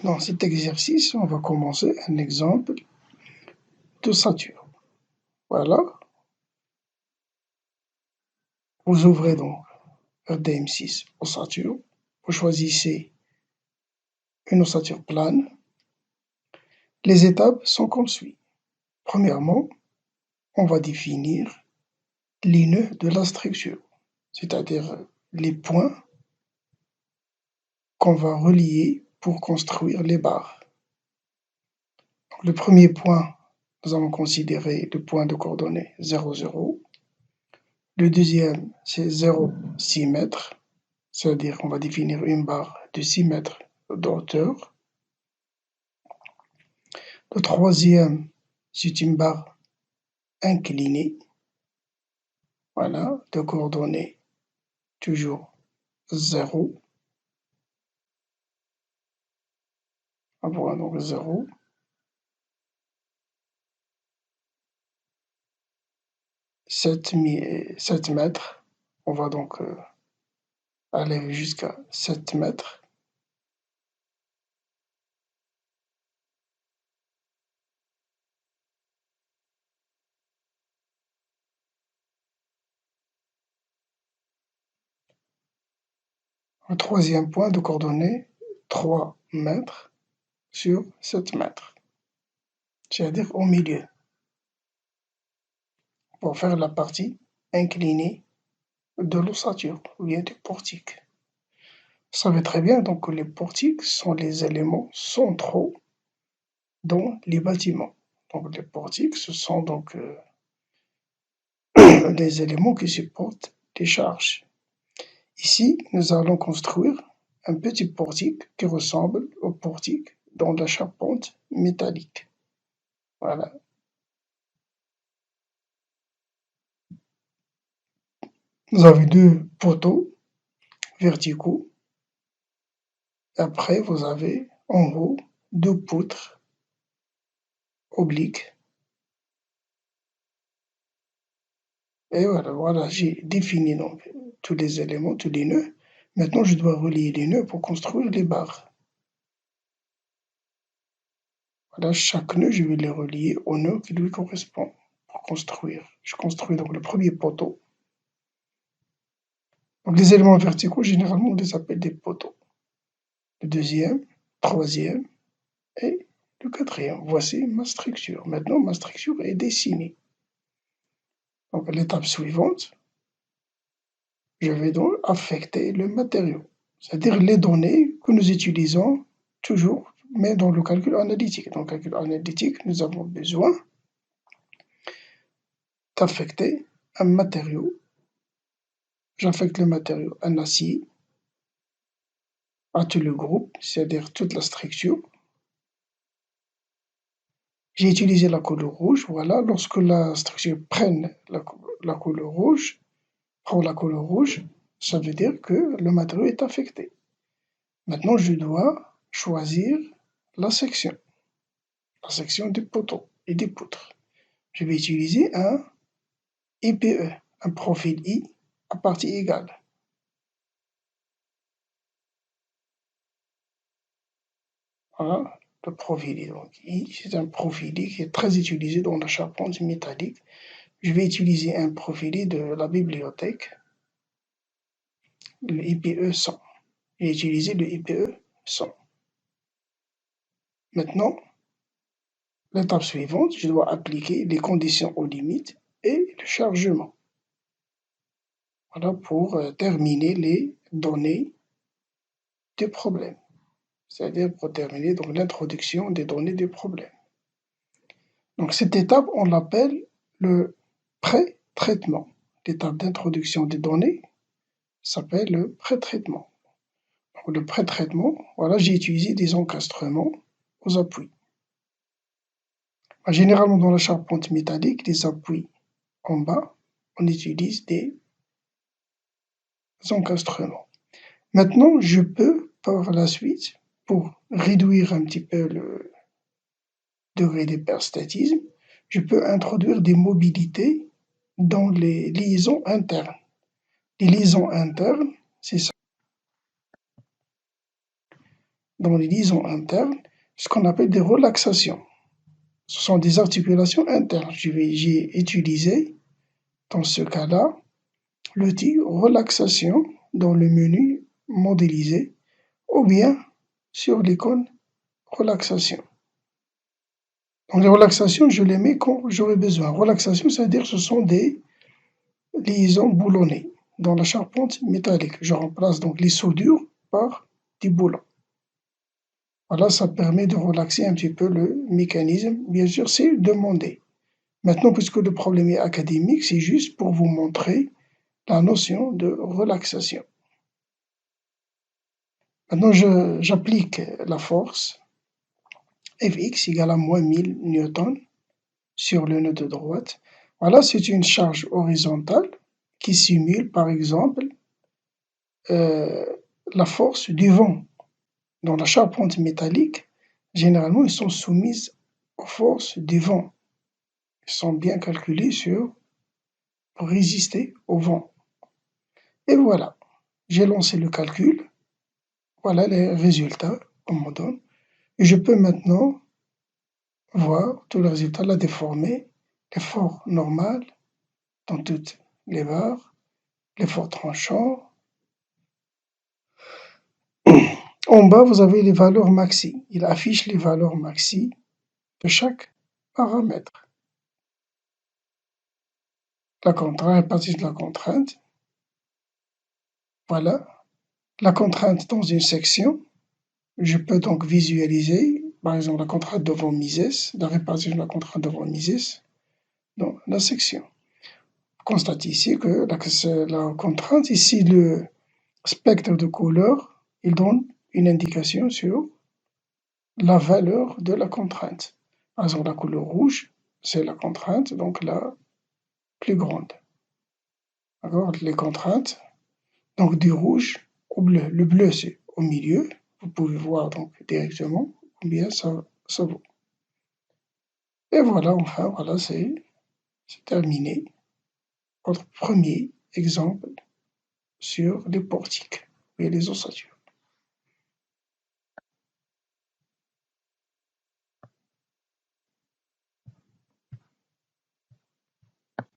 Dans cet exercice, on va commencer un exemple d'ossature. Voilà, vous ouvrez donc EDM6 ossature, vous choisissez une ossature plane. Les étapes sont comme suit. Premièrement, on va définir les nœuds de la structure, c'est-à-dire les points qu'on va relier pour construire les barres. Donc, le premier point, nous allons considérer le point de coordonnées 0, 0. Le deuxième, c'est 0, 6 mètres, c'est-à-dire qu'on va définir une barre de 6 mètres de hauteur. Le troisième, c'est une barre inclinée, voilà, de coordonnées toujours 0. Voilà, donc 0. 7 mètres, on va donc aller jusqu'à 7 mètres. Le troisième point de coordonnées 3 mètres sur 7 mètres, c'est-à-dire au milieu, pour faire la partie inclinée de l'ossature ou bien du portique. Vous savez très bien donc que les portiques sont les éléments centraux dans les bâtiments. Donc les portiques, ce sont donc des éléments qui supportent des charges. Ici, nous allons construire un petit portique qui ressemble au portique dans la charpente métallique. Voilà. Vous avez deux poteaux verticaux. Après, vous avez en haut deux poutres obliques. Et voilà, j'ai défini donc tous les éléments, tous les nœuds. Maintenant, je dois relier les nœuds pour construire les barres. Voilà, chaque nœud, je vais les relier au nœud qui lui correspond pour construire. Je construis donc le premier poteau. Donc les éléments verticaux, généralement, on les appelle des poteaux. Le deuxième, troisième et le quatrième. Voici ma structure. Maintenant, ma structure est dessinée. Donc l'étape suivante, je vais donc affecter le matériau, c'est-à-dire les données que nous utilisons toujours, mais dans le calcul analytique. Dans le calcul analytique, nous avons besoin d'affecter un matériau. J'affecte le matériau un acier à tout le groupe, c'est-à-dire toute la structure. J'ai utilisé la couleur rouge, voilà, lorsque la structure prend la couleur rouge, ça veut dire que le matériau est affecté. Maintenant, je dois choisir la section des poteaux et des poutres. Je vais utiliser un IPE, un profil I à partie égale. Voilà, le profil I. Donc, I, c'est un profil I qui est très utilisé dans la charpente métallique. Je vais utiliser un profil I de la bibliothèque, le IPE 100. J'ai utilisé le IPE 100. Maintenant, l'étape suivante, je dois appliquer les conditions aux limites et le chargement. Voilà pour terminer les données du problème, c'est-à-dire pour terminer donc l'introduction des données du problème. Donc cette étape, on l'appelle le pré-traitement. L'étape d'introduction des données s'appelle le pré-traitement. Donc le pré-traitement, voilà, j'ai utilisé des encastrements aux appuis. Généralement dans la charpente métallique, les appuis en bas, on utilise des encastrements. Maintenant, je peux par la suite, pour réduire un petit peu le degré d'hyperstatisme, je peux introduire des mobilités dans les liaisons internes. Les liaisons internes, c'est ça. dans les liaisons internes ce qu'on appelle des relaxations. Ce sont des articulations internes. J'ai utilisé, dans ce cas-là, l'outil relaxation dans le menu modéliser ou bien sur l'icône relaxation. Donc les relaxations, je les mets quand j'aurai besoin. Relaxation, c'est-à-dire que ce sont des liaisons boulonnées dans la charpente métallique. Je remplace donc les soudures par des boulons. Voilà, ça permet de relaxer un petit peu le mécanisme. Bien sûr, c'est demandé. Maintenant, puisque le problème est académique, c'est juste pour vous montrer la notion de relaxation. Maintenant, j'applique la force Fx égale à moins 1000 newtons sur le nœud de droite. Voilà, c'est une charge horizontale qui simule, par exemple, la force du vent. Dans la charpente métallique, généralement, ils sont soumis aux forces du vent. Ils sont bien calculés pour résister au vent. Et voilà, j'ai lancé le calcul. Voilà les résultats qu'on me donne. Et je peux maintenant voir tous les résultats, la déformer, l'effort normal dans toutes les barres, l'effort tranchant. En bas, vous avez les valeurs maxi. Il affiche les valeurs maxi de chaque paramètre. La contrainte, répartition de la contrainte. Voilà. La contrainte dans une section. Je peux donc visualiser, par exemple, la contrainte devant Mises, la répartition de la contrainte devant Mises dans la section. Constate ici que la contrainte, ici le spectre de couleur, il donne une indication sur la valeur de la contrainte. Par exemple, la couleur rouge, c'est la contrainte, donc la plus grande. D'accord? Les contraintes, donc du rouge au bleu. Le bleu, c'est au milieu. Vous pouvez voir donc directement combien ça vaut. Et voilà, enfin, voilà, c'est terminé. Votre premier exemple sur les portiques et les ossatures.